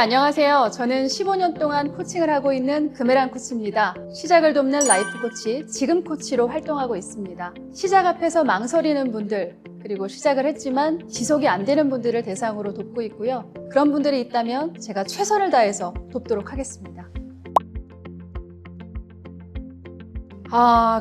안녕하세요. 저는 15년 동안 코칭을 하고 있는 금혜란 코치입니다. 시작을 돕는 라이프 코치, 지금 코치로 활동하고 있습니다. 시작 앞에서 망설이는 분들, 그리고 시작을 했지만 지속이 안 되는 분들을 대상으로 돕고 있고요. 그런 분들이 있다면 제가 최선을 다해서 돕도록 하겠습니다.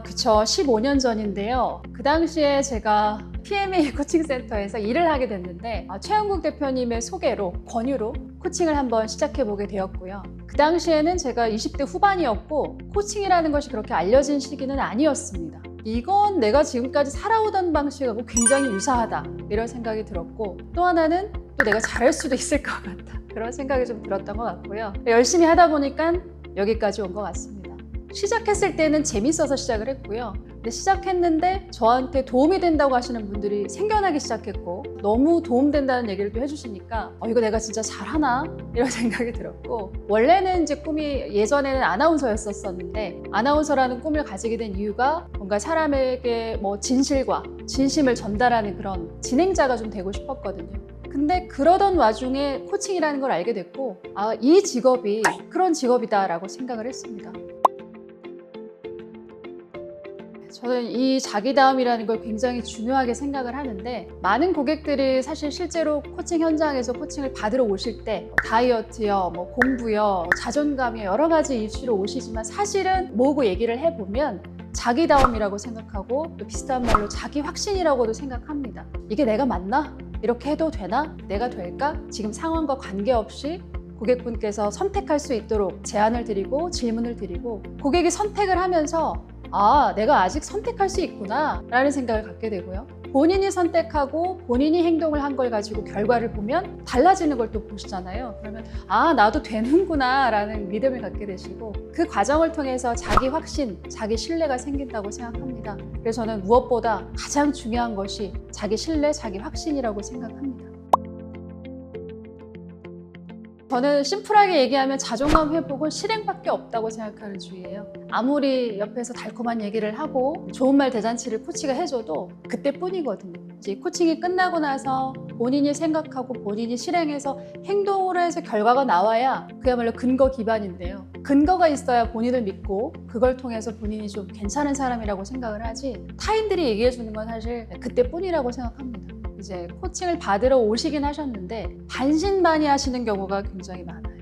그쵸. 15년 전인데요. 그 당시에 제가 PMA 코칭센터에서 일을 하게 됐는데 최영국 대표님의 소개로, 권유로 코칭을 한번 시작해보게 되었고요. 그 당시에는 제가 20대 후반이었고 코칭이라는 것이 그렇게 알려진 시기는 아니었습니다. 이건 내가 지금까지 살아오던 방식하고 굉장히 유사하다 이런 생각이 들었고, 또 하나는 또 내가 잘할 수도 있을 것 같다 그런 생각이 좀 들었던 것 같고요. 열심히 하다 보니까 여기까지 온 것 같습니다. 시작했을 때는 재밌어서 시작을 했고요. 근데 시작했는데 저한테 도움이 된다고 하시는 분들이 생겨나기 시작했고, 너무 도움된다는 얘기를 또 해주시니까 이거 내가 진짜 잘하나? 이런 생각이 들었고, 원래는 이제 꿈이 예전에는 아나운서였었는데 아나운서라는 꿈을 가지게 된 이유가 뭔가 사람에게 진실과 진심을 전달하는 그런 진행자가 좀 되고 싶었거든요. 근데 그러던 와중에 코칭이라는 걸 알게 됐고, 이 직업이 그런 직업이다라고 생각을 했습니다. 저는 이 자기다움이라는 걸 굉장히 중요하게 생각을 하는데, 많은 고객들이 사실 실제로 코칭 현장에서 코칭을 받으러 오실 때 다이어트요, 공부요, 자존감이요, 여러 가지 이슈로 오시지만 사실은 뭐고 얘기를 해보면 자기다움이라고 생각하고, 또 비슷한 말로 자기 확신이라고도 생각합니다. 이게 내가 맞나? 이렇게 해도 되나? 내가 될까? 지금 상황과 관계없이 고객분께서 선택할 수 있도록 제안을 드리고 질문을 드리고, 고객이 선택을 하면서 내가 아직 선택할 수 있구나 라는 생각을 갖게 되고요. 본인이 선택하고 본인이 행동을 한 걸 가지고 결과를 보면 달라지는 걸 또 보시잖아요. 그러면 나도 되는구나 라는 믿음을 갖게 되시고, 그 과정을 통해서 자기 확신, 자기 신뢰가 생긴다고 생각합니다. 그래서 저는 무엇보다 가장 중요한 것이 자기 신뢰, 자기 확신이라고 생각합니다. 저는 심플하게 얘기하면 자존감 회복은 실행밖에 없다고 생각하는 주의예요. 아무리 옆에서 달콤한 얘기를 하고 좋은 말 대잔치를 코치가 해줘도 그때뿐이거든요. 이제 코칭이 끝나고 나서 본인이 생각하고 본인이 실행해서 행동으로 해서 결과가 나와야 그야말로 근거 기반인데요. 근거가 있어야 본인을 믿고 그걸 통해서 본인이 좀 괜찮은 사람이라고 생각을 하지, 타인들이 얘기해 주는 건 사실 그때뿐이라고 생각합니다. 이제 코칭을 받으러 오시긴 하셨는데 반신반의하시는 경우가 굉장히 많아요.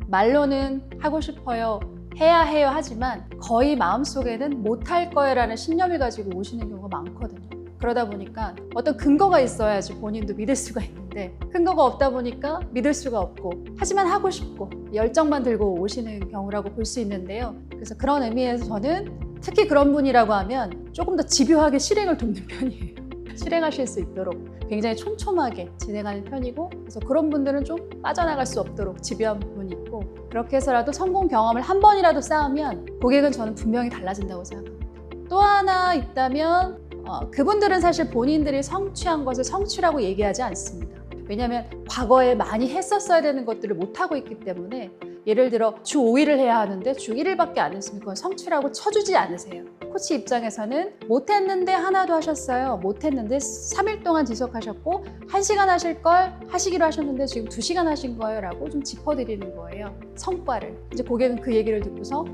말로는 하고 싶어요, 해야 해요 하지만 거의 마음속에는 못할 거예라는 신념을 가지고 오시는 경우가 많거든요. 그러다 보니까 어떤 근거가 있어야지 본인도 믿을 수가 있는데, 근거가 없다 보니까 믿을 수가 없고, 하지만 하고 싶고 열정만 들고 오시는 경우라고 볼 수 있는데요. 그래서 그런 의미에서 저는 특히 그런 분이라고 하면 조금 더 집요하게 실행을 돕는 편이에요. 실행하실 수 있도록 굉장히 촘촘하게 진행하는 편이고, 그래서 그런 분들은 좀 빠져나갈 수 없도록 집요한 부분이 있고, 그렇게 해서라도 성공 경험을 한 번이라도 쌓으면 고객은 저는 분명히 달라진다고 생각합니다. 또 하나 있다면 그분들은 사실 본인들이 성취한 것을 성취라고 얘기하지 않습니다. 왜냐하면 과거에 많이 했었어야 되는 것들을 못하고 있기 때문에, 예를 들어 주 5일을 해야 하는데 주 1일밖에 안 했으면 그건 성취라고 쳐주지 않으세요. 코치 입장에서는 못했는데 하나도 하셨어요, 못했는데 3일 동안 지속하셨고 1시간 하실 걸 하시기로 하셨는데 지금 2시간 하신 거예요 라고 좀 짚어드리는 거예요, 성과를. 이제 고객은 그 얘기를 듣고서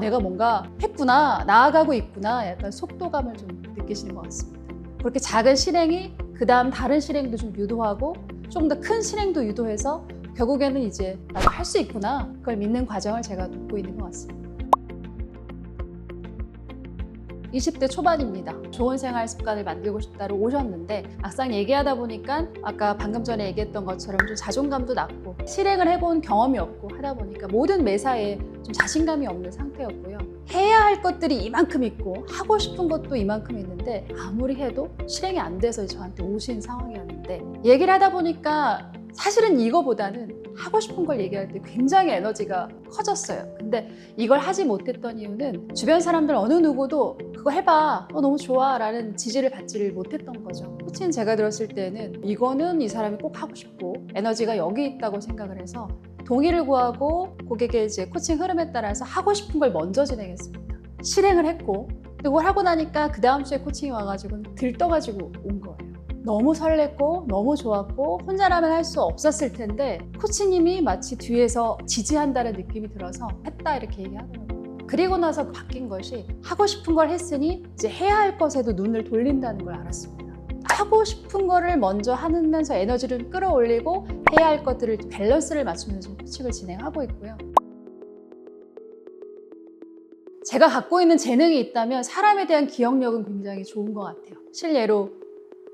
내가 뭔가 했구나, 나아가고 있구나, 약간 속도감을 좀 느끼시는 것 같습니다. 그렇게 작은 실행이 그 다음 다른 실행도 좀 유도하고 좀 더 큰 실행도 유도해서 결국에는 이제 나도 할 수 있구나, 그걸 믿는 과정을 제가 돕고 있는 것 같습니다. 20대 초반입니다. 좋은 생활 습관을 만들고 싶다로 오셨는데, 막상 얘기하다 보니까 아까 방금 전에 얘기했던 것처럼 좀 자존감도 낮고 실행을 해본 경험이 없고 하다 보니까 모든 매사에 좀 자신감이 없는 상태였고요. 해야 할 것들이 이만큼 있고 하고 싶은 것도 이만큼 있는데 아무리 해도 실행이 안 돼서 저한테 오신 상황이었는데, 얘기를 하다 보니까 사실은 이거보다는 하고 싶은 걸 얘기할 때 굉장히 에너지가 커졌어요. 근데 이걸 하지 못했던 이유는 주변 사람들 어느 누구도 그거 해봐, 너무 좋아 라는 지지를 받지를 못했던 거죠. 코칭 제가 들었을 때는 이거는 이 사람이 꼭 하고 싶고 에너지가 여기 있다고 생각을 해서 동의를 구하고 고객의 이제 코칭 흐름에 따라서 하고 싶은 걸 먼저 진행했습니다. 실행을 했고, 그걸 하고 나니까 그 다음 주에 코칭이 와가지고 들떠가지고 온 거예요. 너무 설렜고 너무 좋았고 혼자라면 할 수 없었을 텐데 코치님이 마치 뒤에서 지지한다는 느낌이 들어서 했다 이렇게 얘기하더라고요. 그리고 나서 바뀐 것이 하고 싶은 걸 했으니 이제 해야 할 것에도 눈을 돌린다는 걸 알았습니다. 하고 싶은 거를 먼저 하면서 에너지를 끌어올리고 해야 할 것들을 밸런스를 맞추면서 코칭을 진행하고 있고요. 제가 갖고 있는 재능이 있다면 사람에 대한 기억력은 굉장히 좋은 것 같아요. 실례로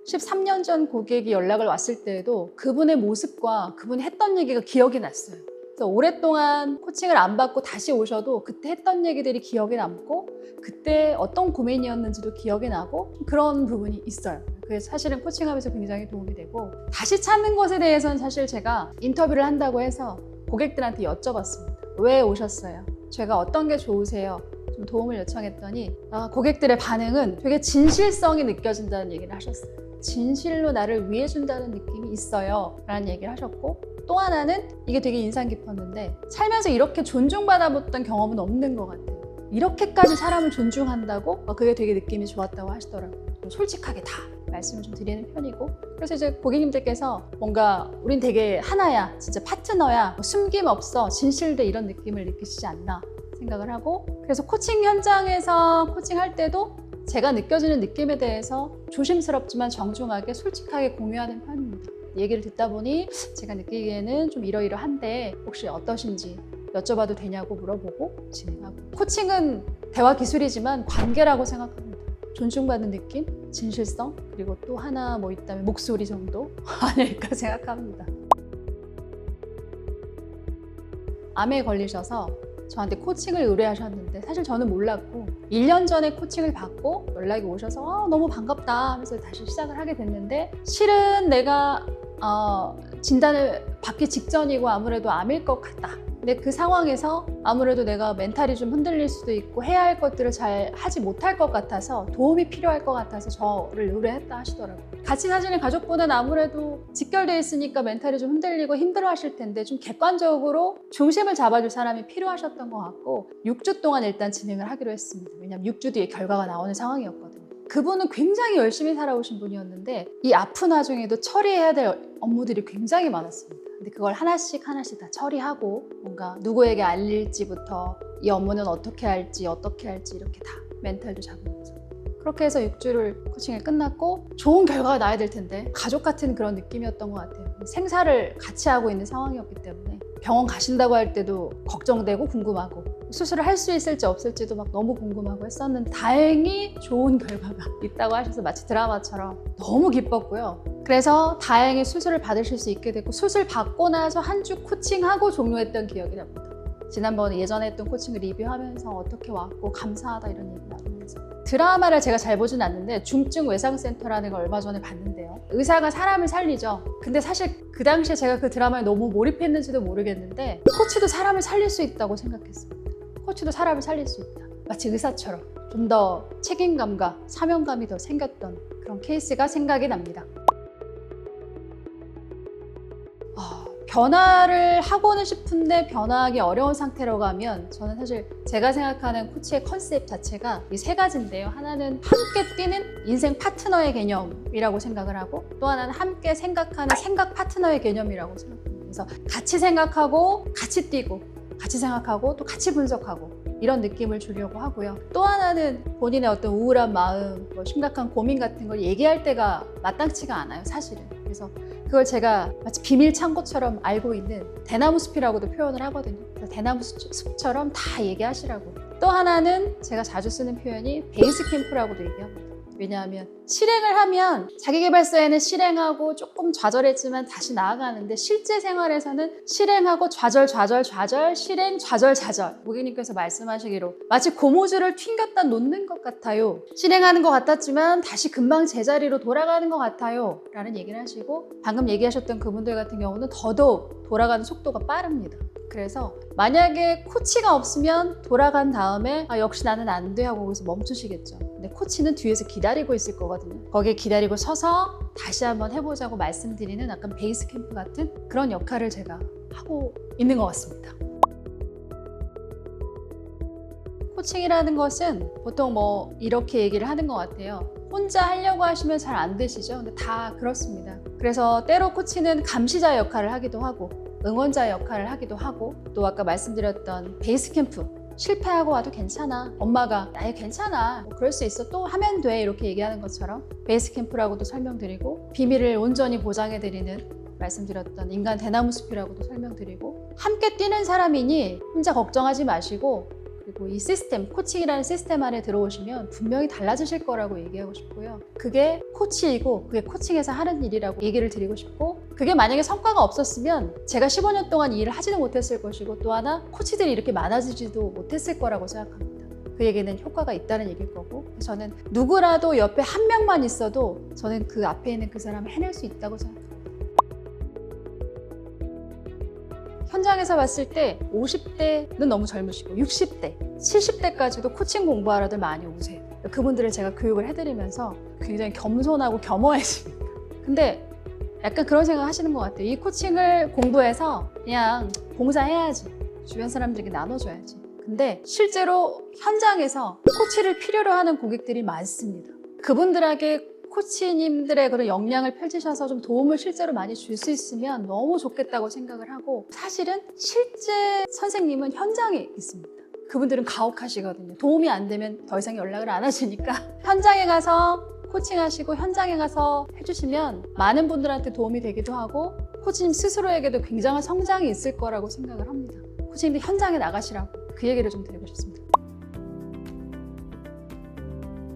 13년 전 고객이 연락을 왔을 때에도 그분의 모습과 그분이 했던 얘기가 기억이 났어요. 그래서 오랫동안 코칭을 안 받고 다시 오셔도 그때 했던 얘기들이 기억에 남고 그때 어떤 고민이었는지도 기억이 나고 그런 부분이 있어요. 그래서 사실은 코칭하면서 굉장히 도움이 되고 다시 찾는 것에 대해서는 사실 제가 인터뷰를 한다고 해서 고객들한테 여쭤봤습니다. 왜 오셨어요? 제가 어떤 게 좋으세요? 좀 도움을 요청했더니 고객들의 반응은 되게 진실성이 느껴진다는 얘기를 하셨어요. 진실로 나를 위해준다는 느낌이 있어요 라는 얘기를 하셨고 또 하나는 이게 되게 인상 깊었는데 살면서 이렇게 존중받아봤던 경험은 없는 것 같아요. 이렇게까지 사람을 존중한다고? 그게 되게 느낌이 좋았다고 하시더라고요. 좀 솔직하게 다 말씀을 좀 드리는 편이고 그래서 이제 고객님들께서 뭔가 우린 되게 하나야 진짜 파트너야 숨김 없어 진실돼 이런 느낌을 느끼시지 않나 생각을 하고 그래서 코칭 현장에서 코칭할 때도 제가 느껴지는 느낌에 대해서 조심스럽지만 정중하게 솔직하게 공유하는 편입니다. 얘기를 듣다 보니 제가 느끼기에는 좀 이러이러한데 혹시 어떠신지 여쭤봐도 되냐고 물어보고 진행하고 코칭은 대화 기술이지만 관계라고 생각합니다. 존중받는 느낌, 진실성 그리고 또 하나 뭐 있다면 목소리 정도 아닐까 생각합니다. 암에 걸리셔서 저한테 코칭을 의뢰하셨는데 사실 저는 몰랐고 1년 전에 코칭을 받고 연락이 오셔서 너무 반갑다 하면서 다시 시작을 하게 됐는데 실은 내가 진단을 받기 직전이고 아무래도 암일 것 같다. 근데 그 상황에서 아무래도 내가 멘탈이 좀 흔들릴 수도 있고 해야 할 것들을 잘 하지 못할 것 같아서 도움이 필요할 것 같아서 저를 의뢰했다 하시더라고요. 같이 사시는 가족분은 아무래도 직결되어 있으니까 멘탈이 좀 흔들리고 힘들어 하실 텐데 좀 객관적으로 중심을 잡아줄 사람이 필요하셨던 것 같고 6주 동안 일단 진행을 하기로 했습니다. 왜냐하면 6주 뒤에 결과가 나오는 상황이었거든요. 그분은 굉장히 열심히 살아오신 분이었는데 이 아픈 와중에도 처리해야 될 업무들이 굉장히 많았습니다. 근데 그걸 하나씩 다 처리하고 뭔가 누구에게 알릴지부터 이 업무는 어떻게 할지 이렇게 다 멘탈도 잡으면서 그렇게 해서 6주를 코칭이 끝났고 좋은 결과가 나야 될 텐데 가족 같은 그런 느낌이었던 것 같아요. 생사를 같이 하고 있는 상황이었기 때문에 병원 가신다고 할 때도 걱정되고 궁금하고 수술을 할 수 있을지 없을지도 막 너무 궁금하고 했었는데 다행히 좋은 결과가 있다고 하셔서 마치 드라마처럼 너무 기뻤고요. 그래서 다행히 수술을 받으실 수 있게 됐고 수술 받고 나서 한 주 코칭하고 종료했던 기억이 납니다. 지난번에 예전에 했던 코칭을 리뷰하면서 어떻게 왔고 감사하다 이런 얘기 나누면서 드라마를 제가 잘 보진 않는데 중증 외상센터라는 걸 얼마 전에 봤는데요. 의사가 사람을 살리죠. 근데 사실 그 당시에 제가 그 드라마에 너무 몰입했는지도 모르겠는데 코치도 사람을 살릴 수 있다고 생각했습니다. 코치도 사람을 살릴 수 있다. 마치 의사처럼 좀 더 책임감과 사명감이 더 생겼던 그런 케이스가 생각이 납니다. 변화를 하고는 싶은데 변화하기 어려운 상태로 가면 저는 사실 제가 생각하는 코치의 컨셉 자체가 이 세 가지인데요. 하나는 함께 뛰는 인생 파트너의 개념이라고 생각을 하고 또 하나는 함께 생각하는 생각 파트너의 개념이라고 생각합니다. 그래서 같이 생각하고 같이 뛰고 같이 생각하고 또 같이 분석하고 이런 느낌을 주려고 하고요. 또 하나는 본인의 어떤 우울한 마음, 심각한 고민 같은 걸 얘기할 때가 마땅치가 않아요, 사실은. 그래서 그걸 제가 마치 비밀 창고처럼 알고 있는 대나무 숲이라고도 표현을 하거든요. 그래서 대나무 숲처럼 다 얘기하시라고. 또 하나는 제가 자주 쓰는 표현이 베이스 캠프라고도 얘기합니다. 왜냐하면 실행을 하면 자기계발서에는 실행하고 조금 좌절했지만 다시 나아가는데 실제 생활에서는 실행하고 좌절, 실행, 좌절. 고객님께서 말씀하시기로 마치 고무줄을 튕겼다 놓는 것 같아요. 실행하는 것 같았지만 다시 금방 제자리로 돌아가는 것 같아요. 라는 얘기를 하시고 방금 얘기하셨던 그분들 같은 경우는 더더욱 돌아가는 속도가 빠릅니다. 그래서 만약에 코치가 없으면 돌아간 다음에 역시 나는 안 돼 하고 거기서 멈추시겠죠. 근데 코치는 뒤에서 기다리고 있을 거거든요. 거기에 기다리고 서서 다시 한번 해보자고 말씀드리는 약간 베이스 캠프 같은 그런 역할을 제가 하고 있는 것 같습니다. 코칭이라는 것은 보통 뭐 이렇게 얘기를 하는 것 같아요. 혼자 하려고 하시면 잘 안 되시죠? 근데 다 그렇습니다. 그래서 때로 코치는 감시자 역할을 하기도 하고 응원자 역할을 하기도 하고 또 아까 말씀드렸던 베이스 캠프 실패하고 와도 괜찮아. 엄마가 나야 괜찮아. 뭐 그럴 수 있어. 또 하면 돼. 이렇게 얘기하는 것처럼 베이스 캠프라고도 설명드리고 비밀을 온전히 보장해드리는 말씀드렸던 인간 대나무 숲이라고도 설명드리고 함께 뛰는 사람이니 혼자 걱정하지 마시고 그리고 이 시스템, 코칭이라는 시스템 안에 들어오시면 분명히 달라지실 거라고 얘기하고 싶고요. 그게 코치이고 그게 코칭에서 하는 일이라고 얘기를 드리고 싶고 그게 만약에 성과가 없었으면 제가 15년 동안 이 일을 하지도 못했을 것이고 또 하나 코치들이 이렇게 많아지지도 못했을 거라고 생각합니다. 그 얘기는 효과가 있다는 얘기일 거고 저는 누구라도 옆에 한 명만 있어도 저는 그 앞에 있는 그 사람을 해낼 수 있다고 생각합니다. 현장에서 봤을 때 50대는 너무 젊으시고 60대, 70대까지도 코칭 공부하러들 많이 오세요. 그분들을 제가 교육을 해드리면서 굉장히 겸손하고 겸허해집니다. 근데 약간 그런 생각 하시는 것 같아요. 이 코칭을 공부해서 그냥 봉사해야지. 주변 사람들에게 나눠줘야지. 근데 실제로 현장에서 코치를 필요로 하는 고객들이 많습니다. 그분들에게 코치님들의 그런 역량을 펼치셔서 좀 도움을 실제로 많이 줄 수 있으면 너무 좋겠다고 생각을 하고 사실은 실제 선생님은 현장에 있습니다. 그분들은 가혹하시거든요. 도움이 안 되면 더 이상 연락을 안 하시니까 현장에 가서 코칭하시고 현장에 가서 해주시면 많은 분들한테 도움이 되기도 하고 코치님 스스로에게도 굉장한 성장이 있을 거라고 생각을 합니다. 코치님들 현장에 나가시라고 그 얘기를 좀 드리고 싶습니다.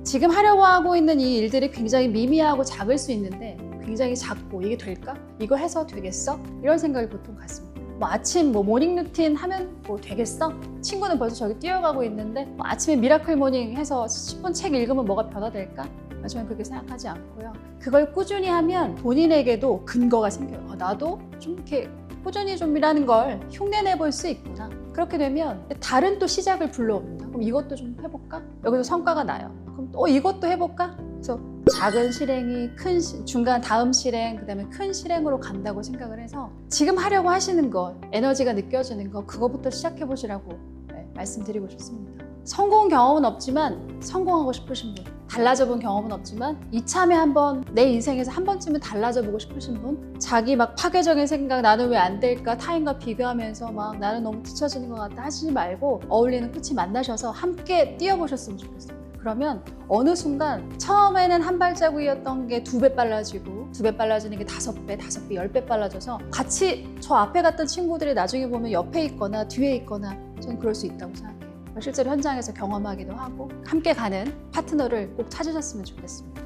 지금 하려고 하고 있는 이 일들이 굉장히 미미하고 작을 수 있는데 굉장히 작고 이게 될까? 이거 해서 되겠어? 이런 생각이 보통 갖습니다. 뭐 아침 모닝 루틴 하면 뭐 되겠어? 친구는 벌써 저기 뛰어가고 있는데 뭐 아침에 미라클 모닝 해서 10분 책 읽으면 뭐가 변화될까? 저는 그렇게 생각하지 않고요. 그걸 꾸준히 하면 본인에게도 근거가 생겨요. 나도 좀 이렇게 꾸준히 좀 일하는 걸 흉내내 볼 수 있구나. 그렇게 되면 다른 또 시작을 불러옵니다. 그럼 이것도 좀 해볼까? 여기서 성과가 나요. 그럼 또 이것도 해볼까? 그래서 작은 실행이 큰 중간 다음 실행 그다음에 큰 실행으로 간다고 생각을 해서 지금 하려고 하시는 거 에너지가 느껴지는 거 그거부터 시작해 보시라고 말씀드리고 싶습니다. 성공 경험은 없지만 성공하고 싶으신 분 달라져 본 경험은 없지만 이참에 한번 내 인생에서 한 번쯤은 달라져 보고 싶으신 분 자기 막 파괴적인 생각 나는 왜 안 될까 타인과 비교하면서 막 나는 너무 뒤처지는 것 같다 하시지 말고 어울리는 코치 만나셔서 함께 뛰어보셨으면 좋겠어요. 그러면 어느 순간 처음에는 한 발자국이었던 게 2배 빨라지고 2배 빨라지는 게 5배, 5배, 10배 빨라져서 같이 저 앞에 갔던 친구들이 나중에 보면 옆에 있거나 뒤에 있거나 저는 그럴 수 있다고 생각해요. 실제로 현장에서 경험하기도 하고 함께 가는 파트너를 꼭 찾으셨으면 좋겠습니다.